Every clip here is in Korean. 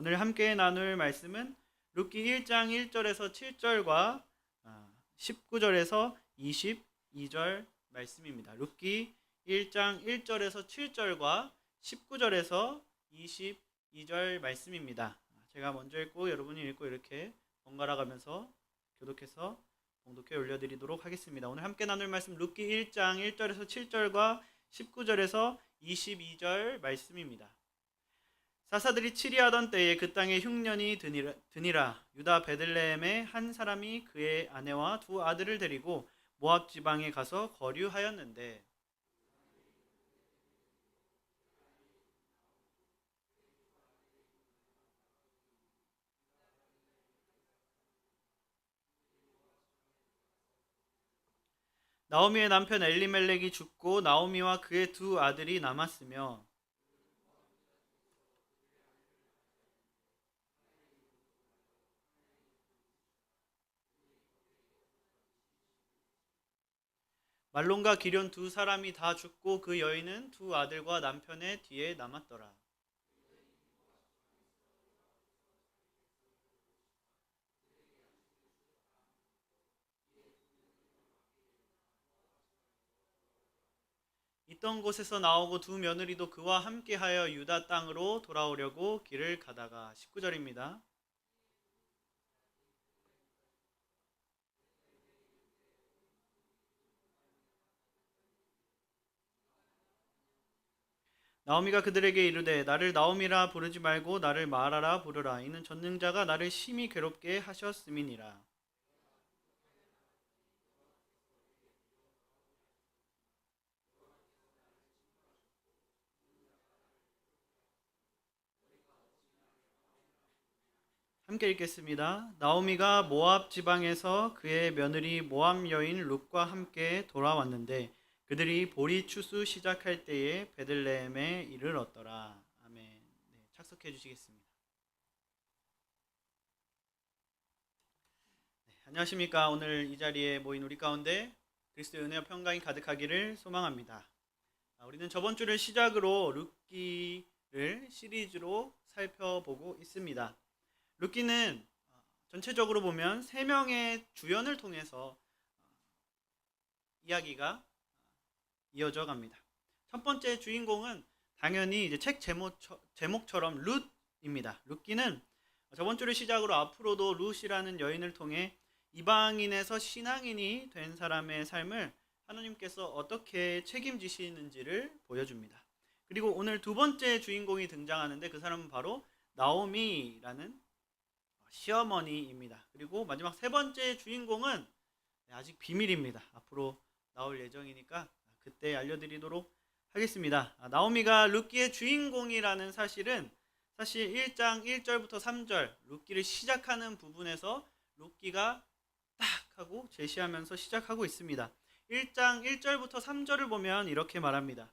오늘 함께 나눌 말씀은 룻기 1장 1절에서 7절과 19절에서 22절 말씀입니다. 룻기 1장 1절에서 7절과 19절에서 22절 말씀입니다. 제가 먼저 읽고 여러분이 읽고 이렇게 번갈아 가면서 교독해서 봉독해 올려드리도록 하겠습니다. 오늘 함께 나눌 말씀 룻기 1장 1절에서 7절과 19절에서 22절 말씀입니다. 사사들이 치리하던 때에 그 땅에 흉년이 드니라. 유다 베들레헴의 한 사람이 그의 아내와 두 아들을 데리고 모압 지방에 가서 거류하였는데 나오미의 남편 엘리멜렉이 죽고 나오미와 그의 두 아들이 남았으며 말론과 기럨 두 사람이 다 죽고 그 여인은 두 아들과 남편의 뒤에 남았더라. 있던 곳에서 나오고 두 며느리도 그와 함께하여 유다 땅으로 돌아오려고 길을 가다가 19절입니다. 나오미가 그들에게 이르되 나를 나오미라 부르지 말고 나를 마라라 부르라. 이는 전능자가 나를 심히 괴롭게 하셨음이니라. 함께 읽겠습니다. 나오미가 모압 지방에서 그의 며느리 모압 여인 룻과 함께 돌아왔는데 그들이 보리 추수 시작할 때에 베들레헴에 이르렀더라. 아멘. 네, 착석해 주시겠습니다. 네, 안녕하십니까. 오늘 이 자리에 모인 우리 가운데 그리스도의 은혜와 평강이 가득하기를 소망합니다. 우리는 저번 주를 시작으로 룻기를 시리즈로 살펴보고 있습니다. 룻기는 전체적으로 보면 3명의 주연을 통해서 이야기가 이어져 갑니다. 첫 번째 주인공은 당연히 이제 책 제목처럼 룻입니다. 룻기는 저번 주를 시작으로 앞으로도 룻이라는 여인을 통해 이방인에서 신앙인이 된 사람의 삶을 하나님께서 어떻게 책임지시는지를 보여줍니다. 그리고 오늘 두 번째 주인공이 등장하는데 그 사람은 바로 나오미라는 시어머니입니다. 그리고 마지막 세 번째 주인공은 아직 비밀입니다. 앞으로 나올 예정이니까 그때 알려드리도록 하겠습니다. 나오미가 룻기의 주인공이라는 사실은 사실 1장 1절부터 3절 룻기를 시작하는 부분에서 룻기가 딱 하고 제시하면서 시작하고 있습니다. 1장 1절부터 3절을 보면 이렇게 말합니다.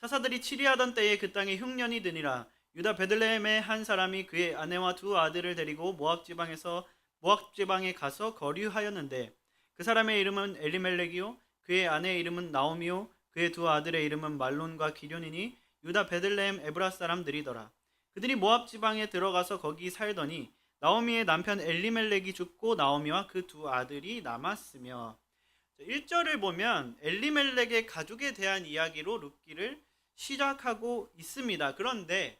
사사들이 치리하던 때에 그 땅에 흉년이 드니라. 유다 베들레헴의 한 사람이 그의 아내와 두 아들을 데리고 모압 지방에 가서 거류하였는데 그 사람의 이름은 엘리멜렉이요 그의 아내의 이름은 나오미요 그의 두 아들의 이름은 말론과 기럨이니 유다 베들레헴 에브라 사람들이더라. 그들이 모압 지방에 들어가서 거기 살더니 나오미의 남편 엘리멜렉이 죽고 나오미와 그 두 아들이 남았으며 1절을 보면 엘리멜렉의 가족에 대한 이야기로 룻기를 시작하고 있습니다. 그런데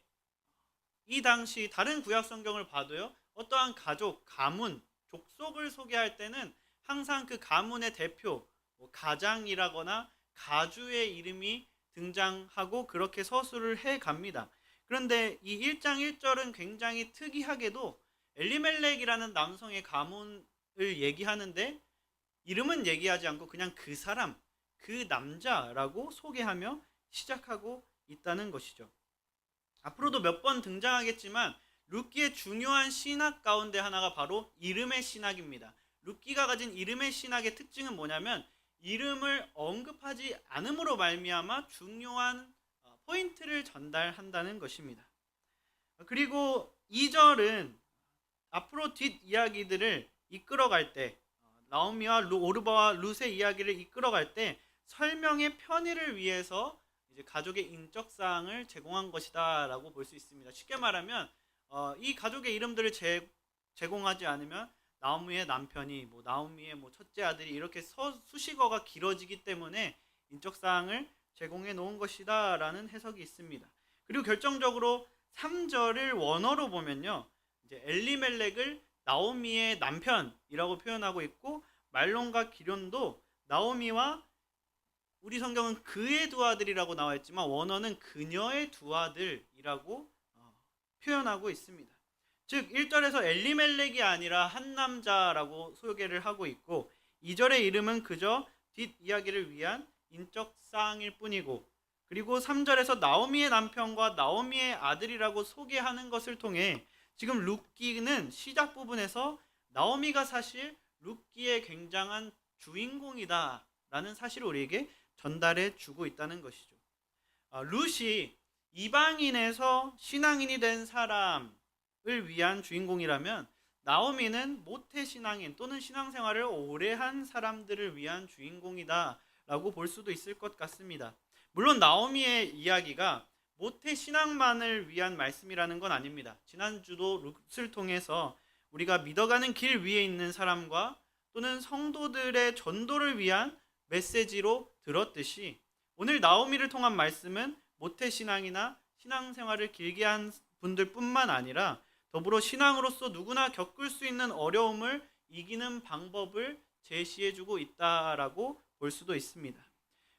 이 당시 다른 구약 성경을 봐도요, 어떠한 가족, 가문, 족속을 소개할 때는 항상 그 가문의 대표, 가장이라거나 가주의 이름이 등장하고 그렇게 서술을 해 갑니다. 그런데 이 1장 1절은 굉장히 특이하게도 엘리멜렉이라는 남성의 가문을 얘기하는데 이름은 얘기하지 않고 그냥 그 사람, 그 남자라고 소개하며 시작하고 있다는 것이죠. 앞으로도 몇 번 등장하겠지만 룻기의 중요한 신학 가운데 하나가 바로 이름의 신학입니다. 룻기가 가진 이름의 신학의 특징은 뭐냐면 이름을 언급하지 않음으로 말미암아 중요한 포인트를 전달한다는 것입니다. 그리고 2절은 앞으로 뒷이야기들을 이끌어갈 때 나오미와 오르바와 룻의 이야기를 이끌어갈 때 설명의 편의를 위해서 이제 가족의 인적 사항을 제공한 것이다라고 볼 수 있습니다. 쉽게 말하면 이 가족의 이름들을 제공하지 않으면 나오미의 남편이 나오미의 첫째 아들이 이렇게 수식어가 길어지기 때문에 인적사항을 제공해 놓은 것이다 라는 해석이 있습니다. 그리고 결정적으로 3절을 원어로 보면요, 이제 엘리멜렉을 나오미의 남편이라고 표현하고 있고, 말론과 기련도 나오미와, 우리 성경은 그의 두 아들이라고 나와 있지만 원어는 그녀의 두 아들이라고 표현하고 있습니다. 즉 1절에서 엘리멜렉이 아니라 한 남자라고 소개를 하고 있고, 2절의 이름은 그저 뒷이야기를 위한 인적 사항일 뿐이고, 그리고 3절에서 나오미의 남편과 나오미의 아들이라고 소개하는 것을 통해 지금 룻기는 시작 부분에서 나오미가 사실 룻기의 굉장한 주인공이다 라는 사실을 우리에게 전달해 주고 있다는 것이죠. 룻이 이방인에서 신앙인이 된 사람을 위한 주인공이라면, 나오미는 모태신앙인 또는 신앙생활을 오래 한 사람들을 위한 주인공이다 라고 볼 수도 있을 것 같습니다. 물론 나오미의 이야기가 모태신앙만을 위한 말씀이라는 건 아닙니다. 지난주도 룻을 통해서 우리가 믿어가는 길 위에 있는 사람과 또는 성도들의 전도를 위한 메시지로 들었듯이, 오늘 나오미를 통한 말씀은 모태신앙이나 신앙생활을 길게 한 분들 뿐만 아니라 더불어 신앙으로서 누구나 겪을 수 있는 어려움을 이기는 방법을 제시해주고 있다라고 볼 수도 있습니다.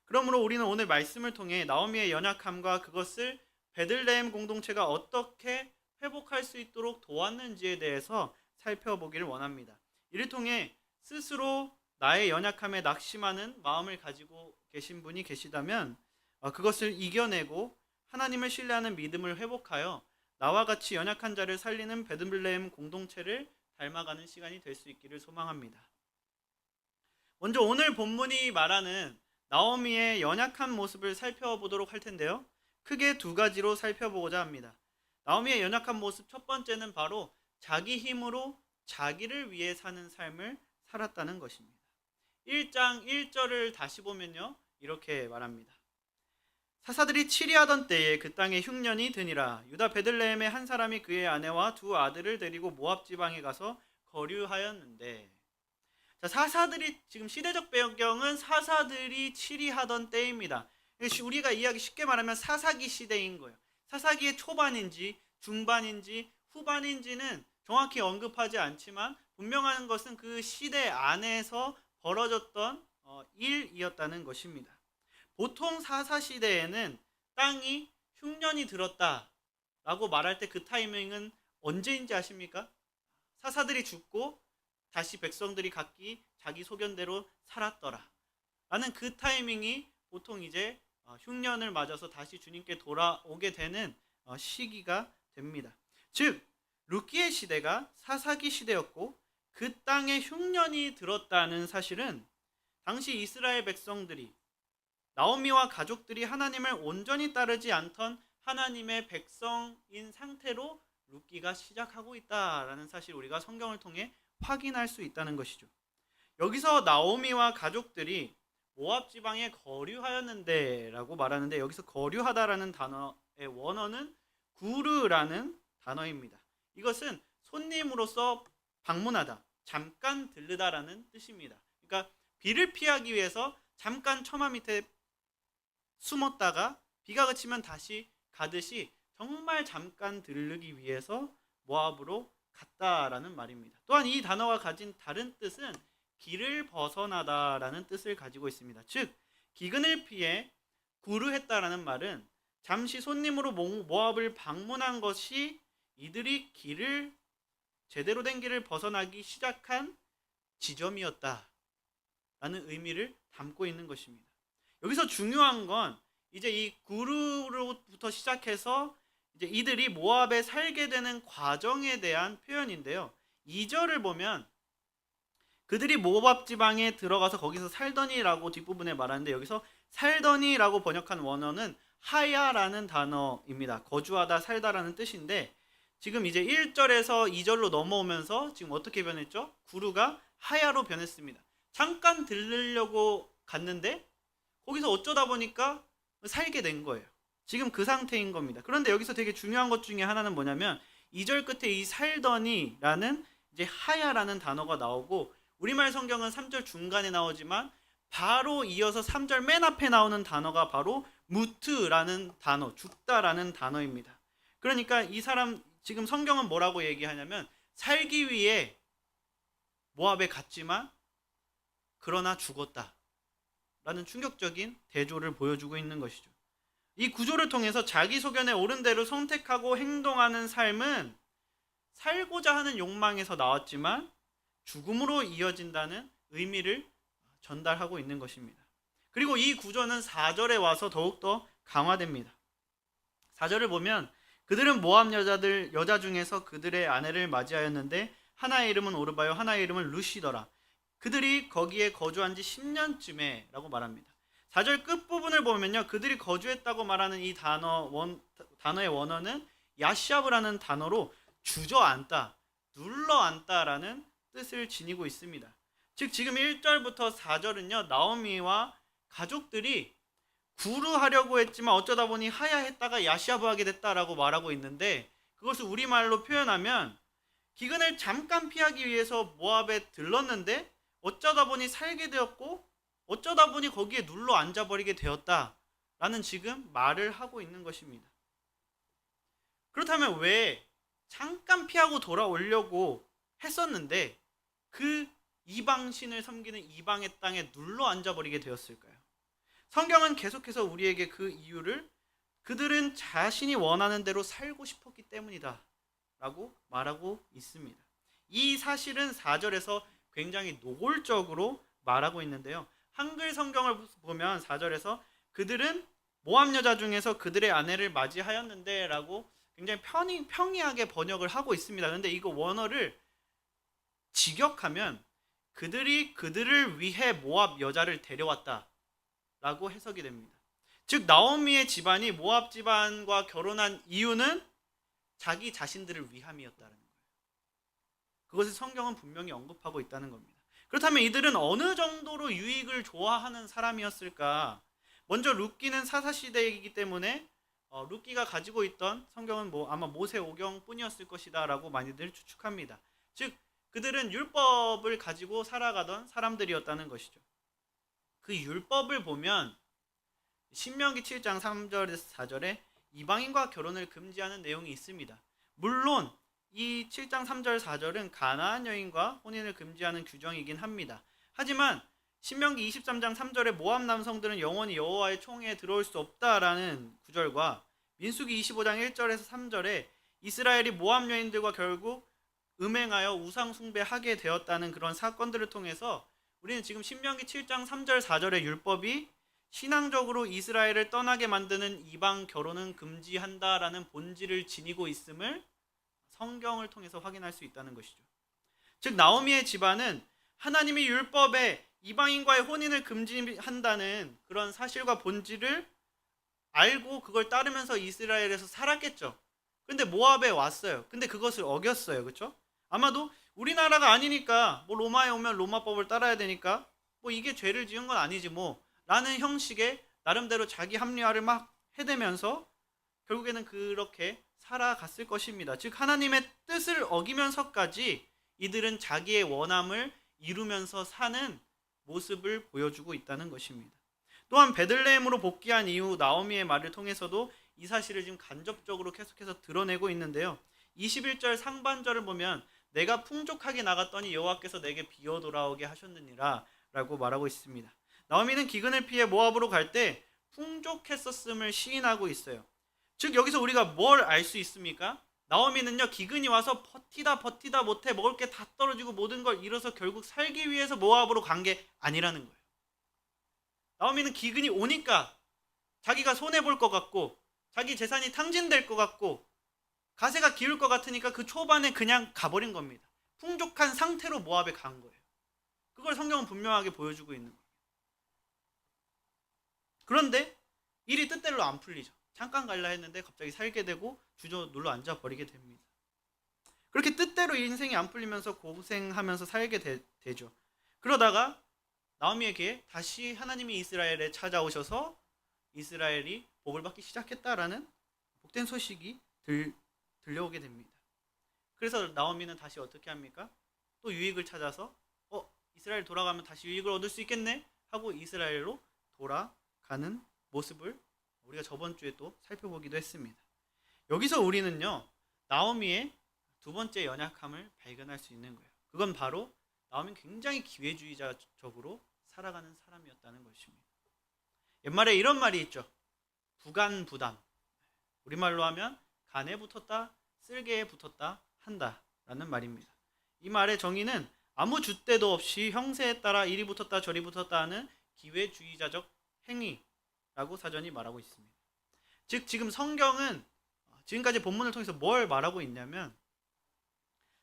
그러므로 우리는 오늘 말씀을 통해 나오미의 연약함과 그것을 베들레헴 공동체가 어떻게 회복할 수 있도록 도왔는지에 대해서 살펴보기를 원합니다. 이를 통해 스스로 나의 연약함에 낙심하는 마음을 가지고 계신 분이 계시다면 그것을 이겨내고 하나님을 신뢰하는 믿음을 회복하여 나와 같이 연약한 자를 살리는 베들레헴 공동체를 닮아가는 시간이 될 수 있기를 소망합니다. 먼저 오늘 본문이 말하는 나오미의 연약한 모습을 살펴보도록 할 텐데요, 크게 두 가지로 살펴보고자 합니다. 나오미의 연약한 모습 첫 번째는 바로 자기 힘으로 자기를 위해 사는 삶을 살았다는 것입니다. 1장 1절을 다시 보면요, 이렇게 말합니다. 사사들이 치리하던 때에 그 땅에 흉년이 드니라. 유다 베들레헴의 한 사람이 그의 아내와 두 아들을 데리고 모압 지방에 가서 거류하였는데, 자, 사사들이, 지금 시대적 배경은 사사들이 치리하던 때입니다. 우리가 이야기 쉽게 말하면 사사기 시대인 거예요. 사사기의 초반인지 중반인지 후반인지는 정확히 언급하지 않지만 분명한 것은 그 시대 안에서 벌어졌던 일이었다는 것입니다. 보통 사사시대에는 땅이 흉년이 들었다라고 말할 때 그 타이밍은 언제인지 아십니까? 사사들이 죽고 다시 백성들이 각기 자기 소견대로 살았더라 라는 그 타이밍이 보통 이제 흉년을 맞아서 다시 주님께 돌아오게 되는 시기가 됩니다. 즉 룻기의 시대가 사사기 시대였고, 그 땅에 흉년이 들었다는 사실은 당시 이스라엘 백성들이, 나오미와 가족들이 하나님을 온전히 따르지 않던 하나님의 백성인 상태로 룻기가 시작하고 있다라는 사실을 우리가 성경을 통해 확인할 수 있다는 것이죠. 여기서 나오미와 가족들이 모압 지방에 거류하였는데 라고 말하는데, 여기서 거류하다라는 단어의 원어는 구르라는 단어입니다. 이것은 손님으로서 방문하다, 잠깐 들르다라는 뜻입니다. 그러니까 비를 피하기 위해서 잠깐 처마 밑에 숨었다가 비가 그치면 다시 가듯이 정말 잠깐 들르기 위해서 모압으로 갔다라는 말입니다. 또한 이 단어가 가진 다른 뜻은 길을 벗어나다라는 뜻을 가지고 있습니다. 즉 기근을 피해 구르했다라는 말은 잠시 손님으로 모압을 방문한 것이 이들이 제대로 된 길을 벗어나기 시작한 지점이었다라는 의미를 담고 있는 것입니다. 여기서 중요한 건 이제 이 구르로부터 시작해서 이제 이들이 모압에 살게 되는 과정에 대한 표현인데요. 2절을 보면 그들이 모압 지방에 들어가서 거기서 살더니라고 뒷부분에 말하는데, 여기서 살더니라고 번역한 원어는 하야라는 단어입니다. 거주하다, 살다라는 뜻인데, 지금 이제 1절에서 2절로 넘어오면서 지금 어떻게 변했죠? 구루가 하야로 변했습니다. 잠깐 들르려고 갔는데 거기서 어쩌다 보니까 살게 된 거예요. 지금 그 상태인 겁니다. 그런데 여기서 되게 중요한 것 중에 하나는 뭐냐면 2절 끝에 이 살더니라는 이제 하야라는 단어가 나오고, 우리말 성경은 3절 중간에 나오지만 바로 이어서 3절 맨 앞에 나오는 단어가 바로 무트라는 단어, 죽다라는 단어입니다. 그러니까 이 사람, 지금 성경은 뭐라고 얘기하냐면 살기 위해 모압에 갔지만 그러나 죽었다 라는 충격적인 대조를 보여주고 있는 것이죠. 이 구조를 통해서 자기 소견에 옳은 대로 선택하고 행동하는 삶은 살고자 하는 욕망에서 나왔지만 죽음으로 이어진다는 의미를 전달하고 있는 것입니다. 그리고 이 구조는 4절에 와서 더욱더 강화됩니다. 4절을 보면 그들은 모압 여자 중에서 그들의 아내를 맞이하였는데 하나의 이름은 오르바요 하나의 이름은 루시더라. 그들이 거기에 거주한 지 10년쯤에 라고 말합니다. 4절 끝부분을 보면요, 그들이 거주했다고 말하는 이 단어의 원어는 야시아브라는 단어로 주저앉다, 눌러앉다라는 뜻을 지니고 있습니다. 즉 지금 1절부터 4절은요, 나오미와 가족들이 구루하려고 했지만 어쩌다 보니 하야했다가 야시아브하게 됐다라고 말하고 있는데, 그것을 우리말로 표현하면 기근을 잠깐 피하기 위해서 모압에 들렀는데 어쩌다 보니 살게 되었고 어쩌다 보니 거기에 눌러 앉아버리게 되었다라는 지금 말을 하고 있는 것입니다. 그렇다면 왜 잠깐 피하고 돌아오려고 했었는데 그 이방신을 섬기는 이방의 땅에 눌러 앉아버리게 되었을까요? 성경은 계속해서 우리에게 그 이유를 그들은 자신이 원하는 대로 살고 싶었기 때문이다 라고 말하고 있습니다. 이 사실은 4절에서 굉장히 노골적으로 말하고 있는데요, 한글 성경을 보면 4절에서 그들은 모압 여자 중에서 그들의 아내를 맞이하였는데 라고 굉장히 평이하게 번역을 하고 있습니다. 그런데 이거 원어를 직역하면 그들이 그들을 위해 모압 여자를 데려왔다 라고 해석이 됩니다. 즉 나오미의 집안이 모압 집안과 결혼한 이유는 자기 자신들을 위함이었다는 거예요. 그것을 성경은 분명히 언급하고 있다는 겁니다. 그렇다면 이들은 어느 정도로 유익을 좋아하는 사람이었을까? 먼저 룻기는 사사시대이기 때문에 룻기가 가지고 있던 성경은 아마 모세오경 뿐이었을 것이다 라고 많이들 추측합니다. 즉 그들은 율법을 가지고 살아가던 사람들이었다는 것이죠. 그 율법을 보면 신명기 7장 3절에서 4절에 이방인과 결혼을 금지하는 내용이 있습니다. 물론 이 7장 3절 4절은 가나안 여인과 혼인을 금지하는 규정이긴 합니다. 하지만 신명기 23장 3절에 모압 남성들은 영원히 여호와의 총회에 들어올 수 없다라는 구절과 민수기 25장 1절에서 3절에 이스라엘이 모압 여인들과 결국 음행하여 우상 숭배하게 되었다는 그런 사건들을 통해서 우리는 지금 신명기 7장 3절 4절의 율법이 신앙적으로 이스라엘을 떠나게 만드는 이방 결혼은 금지한다라는 본질을 지니고 있음을 성경을 통해서 확인할 수 있다는 것이죠. 즉 나오미의 집안은 하나님이 율법에 이방인과의 혼인을 금지한다는 그런 사실과 본질을 알고 그걸 따르면서 이스라엘에서 살았겠죠. 근데 모압에 왔어요. 근데 그것을 어겼어요. 그렇죠? 아마도 우리나라가 아니니까 로마에 오면 로마법을 따라야 되니까 이게 죄를 지은 건 아니지 라는 형식의 나름대로 자기 합리화를 막 해대면서 결국에는 그렇게 살아갔을 것입니다. 즉 하나님의 뜻을 어기면서까지 이들은 자기의 원함을 이루면서 사는 모습을 보여주고 있다는 것입니다. 또한 베들레헴으로 복귀한 이후 나오미의 말을 통해서도 이 사실을 지금 간접적으로 계속해서 드러내고 있는데요. 21절 상반절을 보면 내가 풍족하게 나갔더니 여호와께서 내게 비어 돌아오게 하셨느니라 라고 말하고 있습니다. 나오미는 기근을 피해 모압으로 갈 때 풍족했었음을 시인하고 있어요. 즉 여기서 우리가 뭘 알 수 있습니까? 나오미는요, 기근이 와서 버티다 못해 먹을 게 다 떨어지고 모든 걸 잃어서 결국 살기 위해서 모압으로 간 게 아니라는 거예요. 나오미는 기근이 오니까 자기가 손해볼 것 같고 자기 재산이 탕진될 것 같고 가세가 기울 것 같으니까 그 초반에 그냥 가버린 겁니다. 풍족한 상태로 모압에 간 거예요. 그걸 성경은 분명하게 보여주고 있는 거예요. 그런데 일이 뜻대로 안 풀리죠. 잠깐 갈라 했는데 갑자기 살게 되고 주저 눌러 앉아 버리게 됩니다. 그렇게 뜻대로 인생이 안 풀리면서 고생하면서 살게 되죠. 그러다가 나오미에게 다시 하나님이 이스라엘에 찾아오셔서 이스라엘이 복을 받기 시작했다라는 복된 소식이 들려오게 됩니다. 그래서 나오미는 다시 어떻게 합니까? 또 유익을 찾아서 이스라엘 돌아가면 다시 유익을 얻을 수 있겠네 하고 이스라엘로 돌아가는 모습을 우리가 저번 주에 또 살펴보기도 했습니다. 여기서 우리는요, 나오미의 두 번째 연약함을 발견할 수 있는 거예요. 그건 바로 나오미는 굉장히 기회주의자적으로 살아가는 사람이었다는 것입니다. 옛말에 이런 말이 있죠. 부간부담. 우리말로 하면 간에 붙었다, 쓸개에 붙었다 한다라는 말입니다. 이 말의 정의는 아무 줏대도 없이 형세에 따라 이리 붙었다 저리 붙었다 하는 기회주의자적 행위라고 사전이 말하고 있습니다. 즉 지금 성경은 지금까지 본문을 통해서 뭘 말하고 있냐면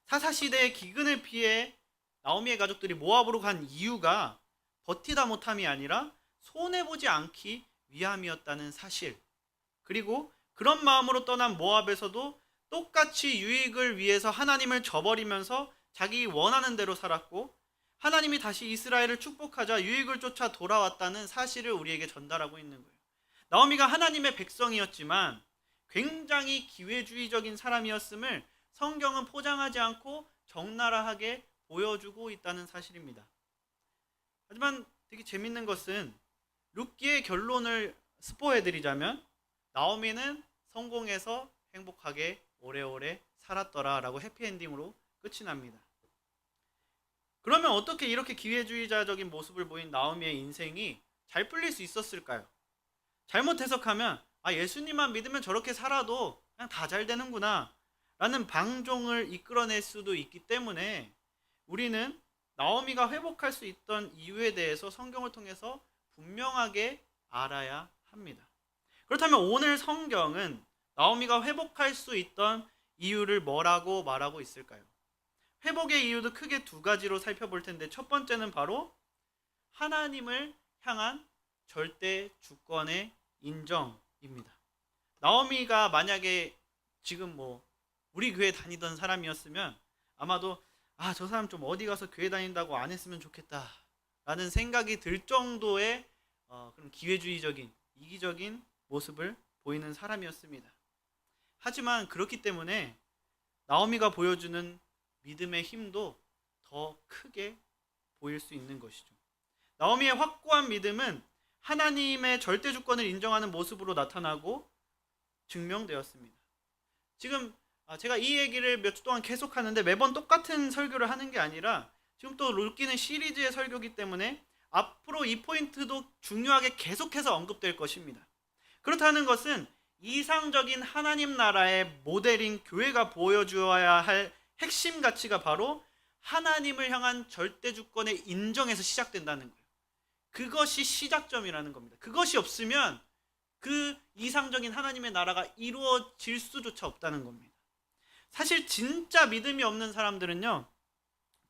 사사시대의 기근을 피해 나오미의 가족들이 모압으로 간 이유가 버티다 못함이 아니라 손해보지 않기 위함이었다는 사실, 그리고 그런 마음으로 떠난 모압에서도 똑같이 유익을 위해서 하나님을 저버리면서 자기 원하는 대로 살았고 하나님이 다시 이스라엘을 축복하자 유익을 쫓아 돌아왔다는 사실을 우리에게 전달하고 있는 거예요. 나오미가 하나님의 백성이었지만 굉장히 기회주의적인 사람이었음을 성경은 포장하지 않고 적나라하게 보여주고 있다는 사실입니다. 하지만 되게 재밌는 것은 룻기의 결론을 스포해드리자면 나오미는 성공해서 행복하게 오래오래 살았더라 라고 해피엔딩으로 끝이 납니다. 그러면 어떻게 이렇게 기회주의자적인 모습을 보인 나오미의 인생이 잘 풀릴 수 있었을까요? 잘못 해석하면 예수님만 믿으면 저렇게 살아도 그냥 다 잘 되는구나 라는 방종을 이끌어낼 수도 있기 때문에 우리는 나오미가 회복할 수 있던 이유에 대해서 성경을 통해서 분명하게 알아야 합니다. 그렇다면 오늘 성경은 나오미가 회복할 수 있던 이유를 뭐라고 말하고 있을까요? 회복의 이유도 크게 두 가지로 살펴볼 텐데 첫 번째는 바로 하나님을 향한 절대 주권의 인정입니다. 나오미가 만약에 지금 우리 교회 다니던 사람이었으면 아마도 저 사람 좀 어디 가서 교회 다닌다고 안 했으면 좋겠다 라는 생각이 들 정도의 그런 기회주의적인 이기적인 모습을 보이는 사람이었습니다. 하지만 그렇기 때문에 나오미가 보여주는 믿음의 힘도 더 크게 보일 수 있는 것이죠. 나오미의 확고한 믿음은 하나님의 절대 주권을 인정하는 모습으로 나타나고 증명되었습니다. 지금 제가 이 얘기를 몇 주 동안 계속하는데 매번 똑같은 설교를 하는 게 아니라 지금 또 룻기는 시리즈의 설교이기 때문에 앞으로 이 포인트도 중요하게 계속해서 언급될 것입니다. 그렇다는 것은 이상적인 하나님 나라의 모델인 교회가 보여주어야 할 핵심 가치가 바로 하나님을 향한 절대 주권의 인정에서 시작된다는 거예요. 그것이 시작점이라는 겁니다. 그것이 없으면 그 이상적인 하나님의 나라가 이루어질 수조차 없다는 겁니다. 사실 진짜 믿음이 없는 사람들은요,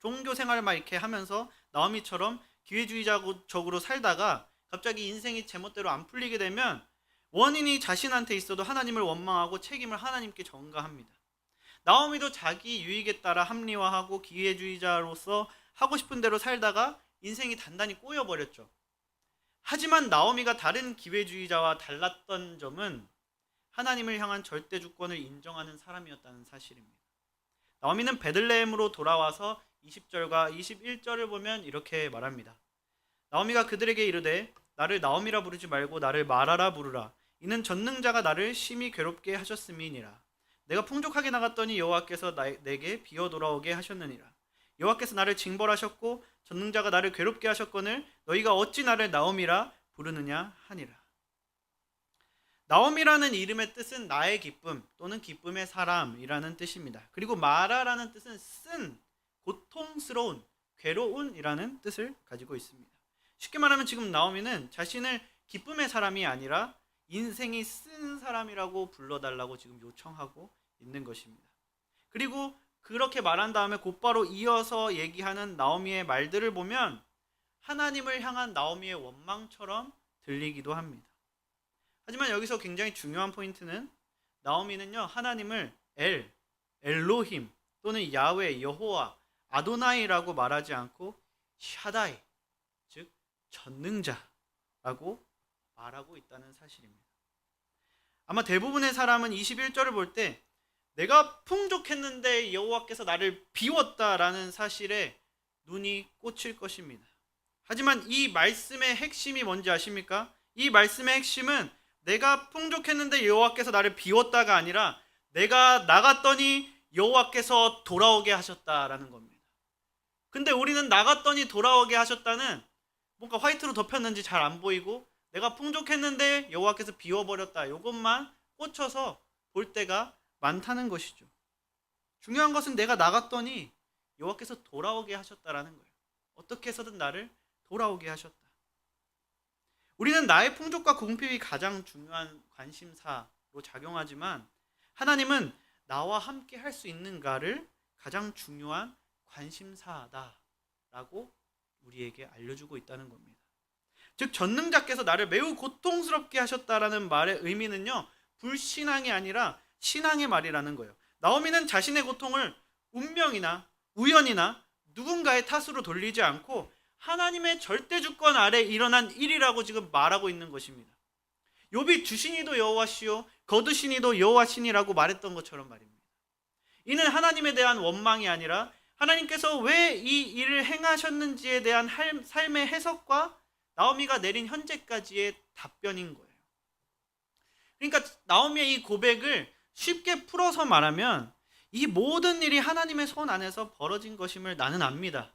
종교 생활을 막 이렇게 하면서 나오미처럼 기회주의적으로 살다가 갑자기 인생이 제멋대로 안 풀리게 되면 원인이 자신한테 있어도 하나님을 원망하고 책임을 하나님께 전가합니다. 나오미도 자기 유익에 따라 합리화하고 기회주의자로서 하고 싶은 대로 살다가 인생이 단단히 꼬여버렸죠. 하지만 나오미가 다른 기회주의자와 달랐던 점은 하나님을 향한 절대 주권을 인정하는 사람이었다는 사실입니다. 나오미는 베들레헴으로 돌아와서 20절과 21절을 보면 이렇게 말합니다. 나오미가 그들에게 이르되 나를 나오미라 부르지 말고 나를 마라라 부르라. 이는 전능자가 나를 심히 괴롭게 하셨음이니라. 내가 풍족하게 나갔더니 여호와께서 내게 비어 돌아오게 하셨느니라. 여호와께서 나를 징벌하셨고 전능자가 나를 괴롭게 하셨거늘 너희가 어찌 나를 나오미라 부르느냐 하니라. 나오미라는 이름의 뜻은 나의 기쁨 또는 기쁨의 사람이라는 뜻입니다. 그리고 마라라는 뜻은 쓴, 고통스러운, 괴로운이라는 뜻을 가지고 있습니다. 쉽게 말하면 지금 나오미는 자신을 기쁨의 사람이 아니라 인생이 쓴 사람이라고 불러달라고 지금 요청하고 있는 것입니다. 그리고 그렇게 말한 다음에 곧바로 이어서 얘기하는 나오미의 말들을 보면 하나님을 향한 나오미의 원망처럼 들리기도 합니다. 하지만 여기서 굉장히 중요한 포인트는 나오미는요, 하나님을 엘로힘 또는 야훼, 여호와, 아도나이라고 말하지 않고 샤다이, 즉 전능자라고 말하고 있다는 사실입니다. 아마 대부분의 사람은 21절을 볼 때 내가 풍족했는데 여호와께서 나를 비웠다라는 사실에 눈이 꽂힐 것입니다. 하지만 이 말씀의 핵심이 뭔지 아십니까? 이 말씀의 핵심은 내가 풍족했는데 여호와께서 나를 비웠다가 아니라 내가 나갔더니 여호와께서 돌아오게 하셨다라는 겁니다. 근데 우리는 나갔더니 돌아오게 하셨다는 뭔가 화이트로 덮였는지 잘 안 보이고 내가 풍족했는데 여호와께서 비워버렸다, 이것만 꽂혀서 볼 때가 많다는 것이죠. 중요한 것은 내가 나갔더니 여호와께서 돌아오게 하셨다라는 거예요. 어떻게 해서든 나를 돌아오게 하셨다. 우리는 나의 풍족과 궁핍이 가장 중요한 관심사로 작용하지만 하나님은 나와 함께 할 수 있는가를 가장 중요한 관심사다라고 우리에게 알려주고 있다는 겁니다. 즉 전능자께서 나를 매우 고통스럽게 하셨다라는 말의 의미는요, 불신앙이 아니라 신앙의 말이라는 거예요. 나오미는 자신의 고통을 운명이나 우연이나 누군가의 탓으로 돌리지 않고 하나님의 절대 주권 아래 일어난 일이라고 지금 말하고 있는 것입니다. 욥이 주시니도 여호와시요 거두시니도 여호와시니라고 말했던 것처럼 말입니다. 이는 하나님에 대한 원망이 아니라 하나님께서 왜 이 일을 행하셨는지에 대한 삶의 해석과 나오미가 내린 현재까지의 답변인 거예요. 그러니까 나오미의 이 고백을 쉽게 풀어서 말하면 이 모든 일이 하나님의 손 안에서 벌어진 것임을 나는 압니다.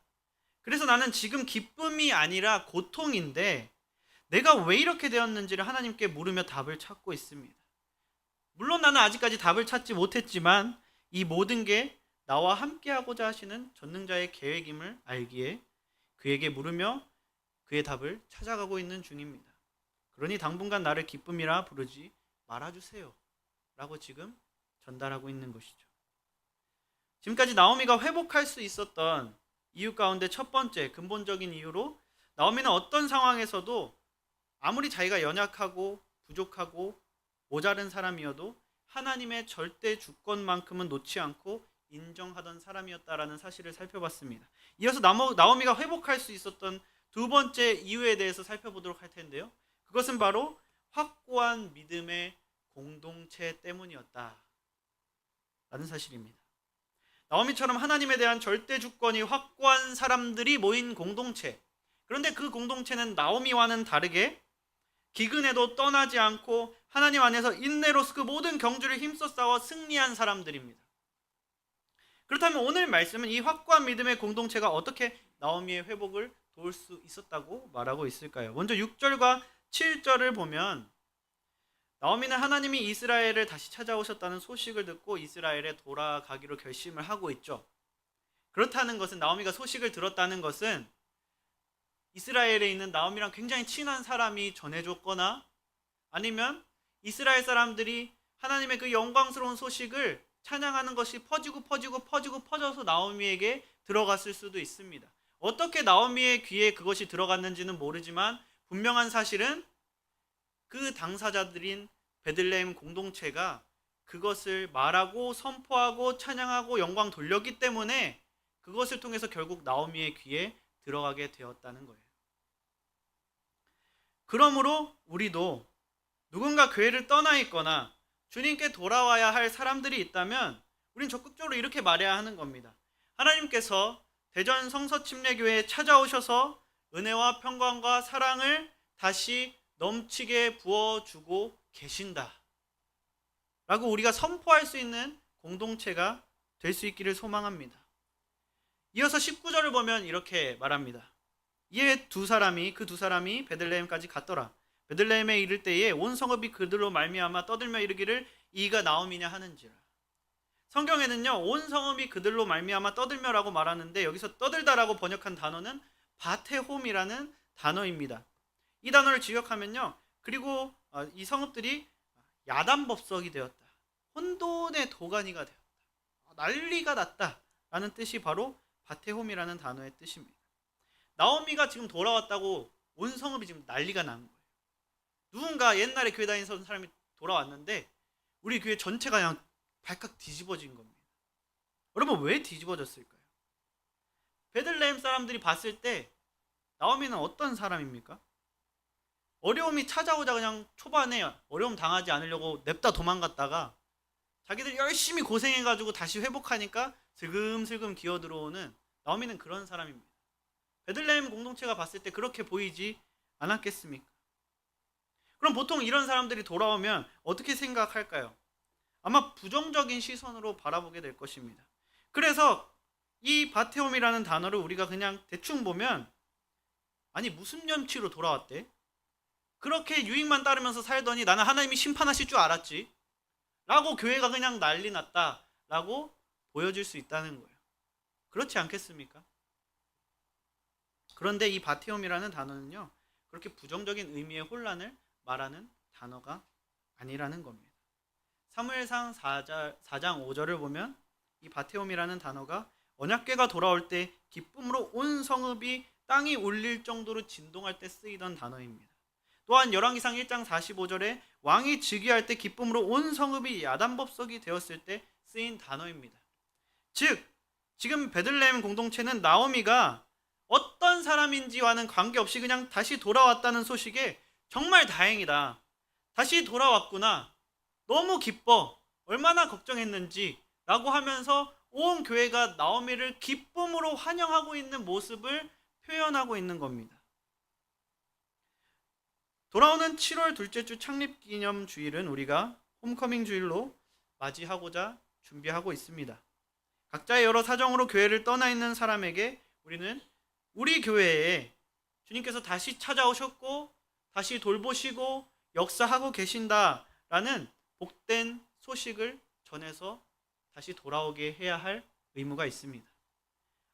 그래서 나는 지금 기쁨이 아니라 고통인데 내가 왜 이렇게 되었는지를 하나님께 물으며 답을 찾고 있습니다. 물론 나는 아직까지 답을 찾지 못했지만 이 모든 게 나와 함께하고자 하시는 전능자의 계획임을 알기에 그에게 물으며 그의 답을 찾아가고 있는 중입니다. 그러니 당분간 나를 기쁨이라 부르지 말아주세요 라고 지금 전달하고 있는 것이죠. 지금까지 나오미가 회복할 수 있었던 이유 가운데 첫 번째 근본적인 이유로 나오미는 어떤 상황에서도 아무리 자기가 연약하고 부족하고 모자른 사람이어도 하나님의 절대 주권만큼은 놓지 않고 인정하던 사람이었다라는 사실을 살펴봤습니다. 이어서 나오미가 회복할 수 있었던 두 번째 이유에 대해서 살펴보도록 할 텐데요. 그것은 바로 확고한 믿음의 공동체 때문이었다라는 사실입니다. 나오미처럼 하나님에 대한 절대 주권이 확고한 사람들이 모인 공동체. 그런데 그 공동체는 나오미와는 다르게 기근에도 떠나지 않고 하나님 안에서 인내로 그 모든 경주를 힘써 싸워 승리한 사람들입니다. 그렇다면 오늘 말씀은 이 확고한 믿음의 공동체가 어떻게 나오미의 회복을 도울 수 있었다고 말하고 있을까요? 먼저 6절과 7절을 보면 나오미는 하나님이 이스라엘을 다시 찾아오셨다는 소식을 듣고 이스라엘에 돌아가기로 결심을 하고 있죠. 그렇다는 것은 나오미가 소식을 들었다는 것은 이스라엘에 있는 나오미랑 굉장히 친한 사람이 전해줬거나 아니면 이스라엘 사람들이 하나님의 그 영광스러운 소식을 찬양하는 것이 퍼져서 나오미에게 들어갔을 수도 있습니다. 어떻게 나오미의 귀에 그것이 들어갔는지는 모르지만 분명한 사실은 그 당사자들인 베들레헴 공동체가 그것을 말하고 선포하고 찬양하고 영광 돌렸기 때문에 그것을 통해서 결국 나오미의 귀에 들어가게 되었다는 거예요. 그러므로 우리도 누군가 교회를 떠나 있거나 주님께 돌아와야 할 사람들이 있다면 우린 적극적으로 이렇게 말해야 하는 겁니다. 하나님께서 대전 성서침례교회에 찾아오셔서 은혜와 평강과 사랑을 다시 넘치게 부어주고 계신다 라고 우리가 선포할 수 있는 공동체가 될 수 있기를 소망합니다. 이어서 19절을 보면 이렇게 말합니다. 이에 그 두 사람이 베들레헴까지 갔더라. 베들레헴에 이를 때에 온 성읍이 그들로 말미암아 떠들며 이르기를 이가 나오미냐 하는지라. 성경에는요, 온 성읍이 그들로 말미암아 떠들며라고 말하는데 여기서 떠들다라고 번역한 단어는 바테홈이라는 단어입니다. 이 단어를 직역하면요, 그리고 이 성읍들이 야단법석이 되었다, 혼돈의 도가니가 되었다, 난리가 났다 라는 뜻이 바로 바테홈이라는 단어의 뜻입니다. 나오미가 지금 돌아왔다고 온 성읍이 지금 난리가 난 거예요. 누군가 옛날에 교회 다니던 사람이 돌아왔는데 우리 교회 전체가 그냥 발칵 뒤집어진 겁니다. 여러분, 왜 뒤집어졌을까요? 베들레헴 사람들이 봤을 때 나오미는 어떤 사람입니까? 어려움이 찾아오자 그냥 초반에 어려움 당하지 않으려고 냅다 도망갔다가 자기들 열심히 고생해가지고 다시 회복하니까 슬금슬금 기어들어오는 나오미는 그런 사람입니다. 베들레헴 공동체가 봤을 때 그렇게 보이지 않았겠습니까? 그럼 보통 이런 사람들이 돌아오면 어떻게 생각할까요? 아마 부정적인 시선으로 바라보게 될 것입니다. 그래서 이 바테옴이라는 단어를 우리가 그냥 대충 보면, 아니 무슨 염치로 돌아왔대? 그렇게 유익만 따르면서 살더니 나는 하나님이 심판하실 줄 알았지 라고 교회가 그냥 난리 났다 라고 보여질 수 있다는 거예요. 그렇지 않겠습니까? 그런데 이 바테옴이라는 단어는요, 그렇게 부정적인 의미의 혼란을 말하는 단어가 아니라는 겁니다. 사무엘상 4장 5절을 보면 이 바테옴이라는 단어가 언약궤가 돌아올 때 기쁨으로 온 성읍이 땅이 울릴 정도로 진동할 때 쓰이던 단어입니다. 또한 열왕기상 1장 45절에 왕이 즉위할 때 기쁨으로 온 성읍이 야단법석이 되었을 때 쓰인 단어입니다. 즉 지금 베들레헴 공동체는 나오미가 어떤 사람인지와는 관계없이 그냥 다시 돌아왔다는 소식에 정말 다행이다, 다시 돌아왔구나, 너무 기뻐, 얼마나 걱정했는지 라고 하면서 온 교회가 나오미를 기쁨으로 환영하고 있는 모습을 표현하고 있는 겁니다. 돌아오는 7월 둘째 주 창립기념 주일은 우리가 홈커밍 주일로 맞이하고자 준비하고 있습니다. 각자의 여러 사정으로 교회를 떠나 있는 사람에게 우리는 우리 교회에 주님께서 다시 찾아오셨고 다시 돌보시고 역사하고 계신다라는 복된 소식을 전해서 다시 돌아오게 해야 할 의무가 있습니다.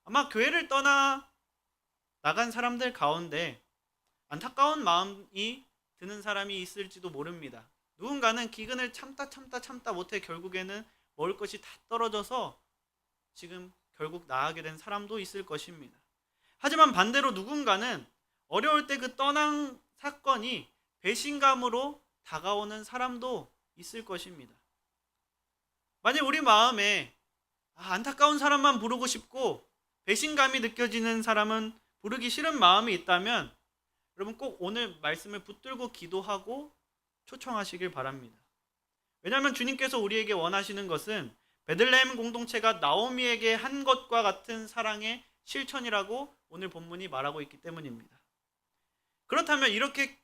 아마 교회를 떠나 나간 사람들 가운데 안타까운 마음이 드는 사람이 있을지도 모릅니다. 누군가는 기근을 참다 못해 결국에는 먹을 것이 다 떨어져서 지금 결국 나가게 된 사람도 있을 것입니다. 하지만 반대로 누군가는 어려울 때 그 떠난 사건이 배신감으로 다가오는 사람도 있을 것입니다. 만약 우리 마음에 안타까운 사람만 부르고 싶고 배신감이 느껴지는 사람은 부르기 싫은 마음이 있다면 여러분 꼭 오늘 말씀을 붙들고 기도하고 초청하시길 바랍니다. 왜냐하면 주님께서 우리에게 원하시는 것은 베들레헴 공동체가 나오미에게 한 것과 같은 사랑의 실천이라고 오늘 본문이 말하고 있기 때문입니다. 그렇다면 이렇게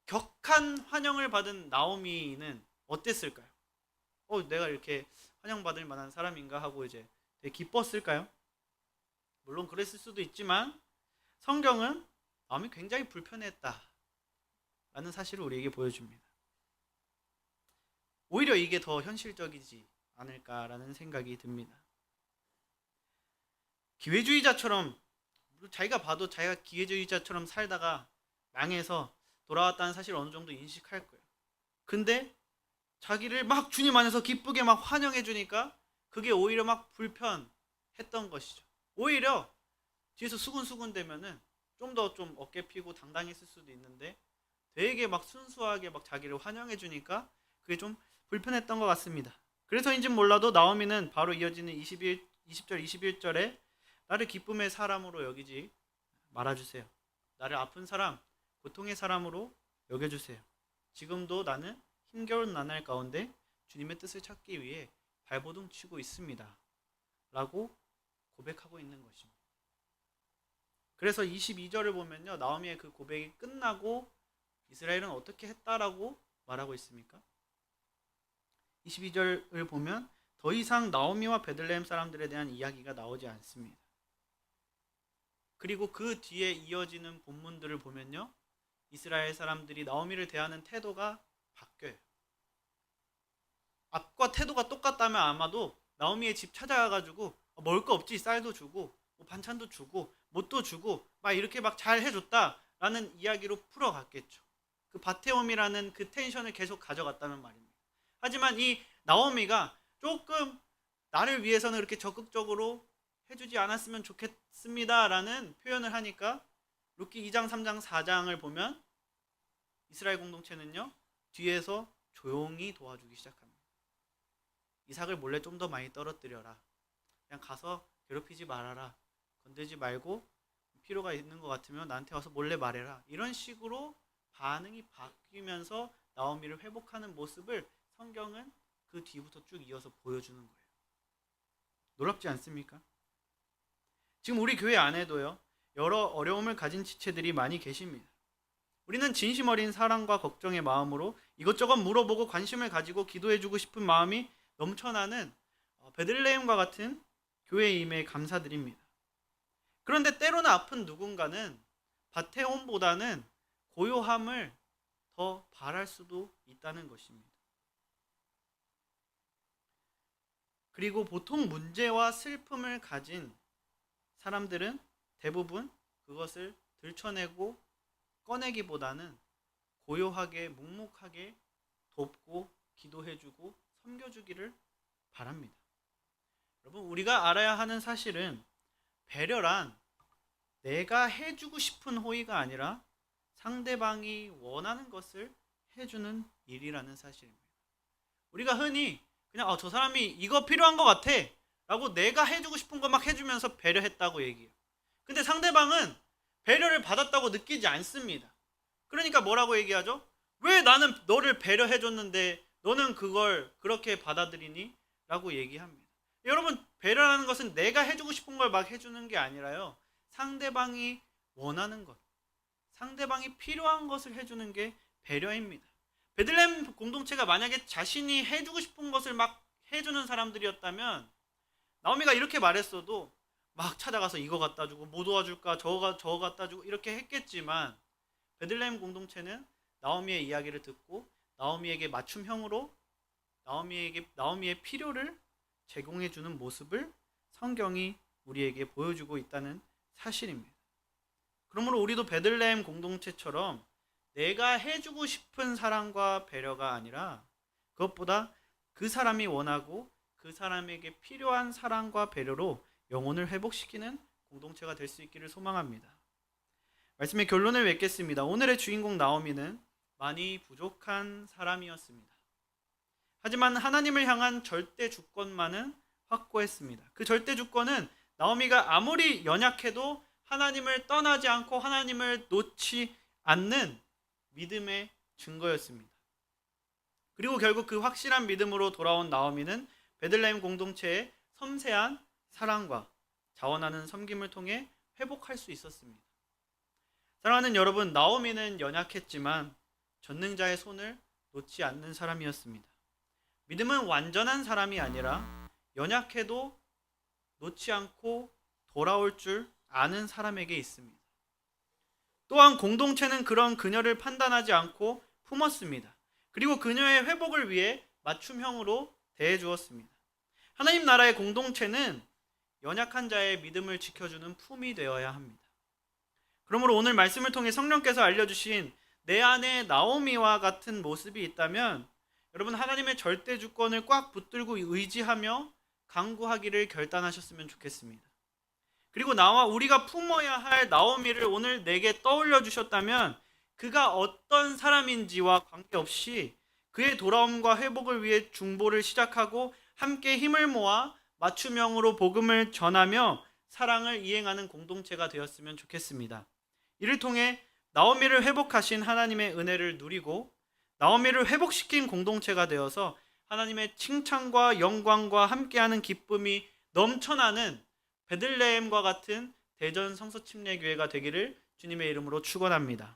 격한 환영을 받은 나오미는 어땠을까요? 내가 이렇게 환영받을 만한 사람인가 하고 이제 되게 기뻤을까요? 물론 그랬을 수도 있지만 성경은 마음이 굉장히 불편했다 라는 사실을 우리에게 보여줍니다. 오히려 이게 더 현실적이지 않을까라는 생각이 듭니다. 기회주의자처럼, 자기가 봐도 자기가 기회주의자처럼 살다가 망해서 돌아왔다는 사실을 어느 정도 인식할 거예요. 근데 자기를 막 주님 안에서 기쁘게 막 환영해 주니까 그게 오히려 막 불편했던 것이죠. 오히려 뒤에서 수군수군 되면은 좀 더 좀 어깨 피고 당당했을 수도 있는데 되게 막 순수하게 막 자기를 환영해 주니까 그게 좀 불편했던 것 같습니다. 그래서인지 몰라도 나오미는 바로 이어지는 20절 21절에 나를 기쁨의 사람으로 여기지 말아주세요. 나를 아픈 사람, 고통의 사람으로 여겨주세요. 지금도 나는 힘겨운 나날 가운데 주님의 뜻을 찾기 위해 발버둥 치고 있습니다 라고 고백하고 있는 것입니다. 그래서 22절을 보면요, 나오미의 그 고백이 끝나고 이스라엘은 어떻게 했다라고 말하고 있습니까? 22절을 보면 더 이상 나오미와 베들레헴 사람들에 대한 이야기가 나오지 않습니다. 그리고 그 뒤에 이어지는 본문들을 보면요, 이스라엘 사람들이 나오미를 대하는 태도가 바뀌어요. 앞과 태도가 똑같다면 아마도 나오미의 집 찾아가가지고 먹을 거 없지, 쌀도 주고 뭐 반찬도 주고 못도 주고 막 이렇게 막 잘 해줬다라는 이야기로 풀어갔겠죠. 그 바테옴이라는 그 텐션을 계속 가져갔다는 말입니다. 하지만 이 나오미가 조금 나를 위해서는 그렇게 적극적으로 해주지 않았으면 좋겠습니다라는 표현을 하니까 룻기 2장, 3장, 4장을 보면 이스라엘 공동체는요, 뒤에서 조용히 도와주기 시작합니다. 이삭을 몰래 좀 더 많이 떨어뜨려라. 그냥 가서 괴롭히지 말아라. 건들지 말고 필요가 있는 것 같으면 나한테 와서 몰래 말해라. 이런 식으로 반응이 바뀌면서 나오미를 회복하는 모습을 성경은 그 뒤부터 쭉 이어서 보여주는 거예요. 놀랍지 않습니까? 지금 우리 교회 안에도요, 여러 어려움을 가진 지체들이 많이 계십니다. 우리는 진심 어린 사랑과 걱정의 마음으로 이것저것 물어보고 관심을 가지고 기도해주고 싶은 마음이 넘쳐나는 베들레헴과 같은 교회에 임해 감사드립니다. 그런데 때로는 아픈 누군가는 바테온보다는 고요함을 더 바랄 수도 있다는 것입니다. 그리고 보통 문제와 슬픔을 가진 사람들은 대부분 그것을 들춰내고 꺼내기보다는 고요하게 묵묵하게 돕고 기도해주고 섬겨주기를 바랍니다. 여러분, 우리가 알아야 하는 사실은 배려란 내가 해주고 싶은 호의가 아니라 상대방이 원하는 것을 해주는 일이라는 사실입니다. 우리가 흔히 그냥 저 사람이 이거 필요한 것 같아 라고 내가 해주고 싶은 거 막 해주면서 배려했다고 얘기해요. 근데 상대방은 배려를 받았다고 느끼지 않습니다. 그러니까 뭐라고 얘기하죠? 왜 나는 너를 배려해줬는데 너는 그걸 그렇게 받아들이니? 라고 얘기합니다. 여러분, 배려라는 것은 내가 해주고 싶은 걸 막 해주는 게 아니라요, 상대방이 원하는 것, 상대방이 필요한 것을 해주는 게 배려입니다. 베들레헴 공동체가 만약에 자신이 해주고 싶은 것을 막 해주는 사람들이었다면 나오미가 이렇게 말했어도 막 찾아가서 이거 갖다 주고 뭐 도와줄까 저거 갖다 주고 이렇게 했겠지만, 베들레헴 공동체는 나오미의 이야기를 듣고 나오미에게 맞춤형으로 나오미의 필요를 제공해 주는 모습을 성경이 우리에게 보여주고 있다는 사실입니다. 그러므로 우리도 베들레헴 공동체처럼 내가 해주고 싶은 사랑과 배려가 아니라 그것보다 그 사람이 원하고 그 사람에게 필요한 사랑과 배려로 영혼을 회복시키는 공동체가 될 수 있기를 소망합니다. 말씀의 결론을 맺겠습니다. 오늘의 주인공 나오미는 많이 부족한 사람이었습니다. 하지만 하나님을 향한 절대 주권만은 확고했습니다. 그 절대 주권은 나오미가 아무리 연약해도 하나님을 떠나지 않고 하나님을 놓지 않는 믿음의 증거였습니다. 그리고 결국 그 확실한 믿음으로 돌아온 나오미는 베들레헴 공동체의 섬세한 사랑과 자원하는 섬김을 통해 회복할 수 있었습니다. 사랑하는 여러분, 나오미는 연약했지만 전능자의 손을 놓지 않는 사람이었습니다. 믿음은 완전한 사람이 아니라 연약해도 놓지 않고 돌아올 줄 아는 사람에게 있습니다. 또한 공동체는 그런 그녀를 판단하지 않고 품었습니다. 그리고 그녀의 회복을 위해 맞춤형으로 대해주었습니다. 하나님 나라의 공동체는 연약한 자의 믿음을 지켜주는 품이 되어야 합니다. 그러므로 오늘 말씀을 통해 성령께서 알려주신 내 안에 나오미와 같은 모습이 있다면 여러분, 하나님의 절대 주권을 꽉 붙들고 의지하며 강구하기를 결단하셨으면 좋겠습니다. 그리고 나와 우리가 품어야 할 나오미를 오늘 내게 떠올려 주셨다면 그가 어떤 사람인지와 관계없이 그의 돌아옴과 회복을 위해 중보를 시작하고 함께 힘을 모아 맞춤형으로 복음을 전하며 사랑을 이행하는 공동체가 되었으면 좋겠습니다. 이를 통해 나오미를 회복하신 하나님의 은혜를 누리고 나오미를 회복시킨 공동체가 되어서 하나님의 칭찬과 영광과 함께하는 기쁨이 넘쳐나는 베들레헴과 같은 대전 성서침례교회가 되기를 주님의 이름으로 축원합니다.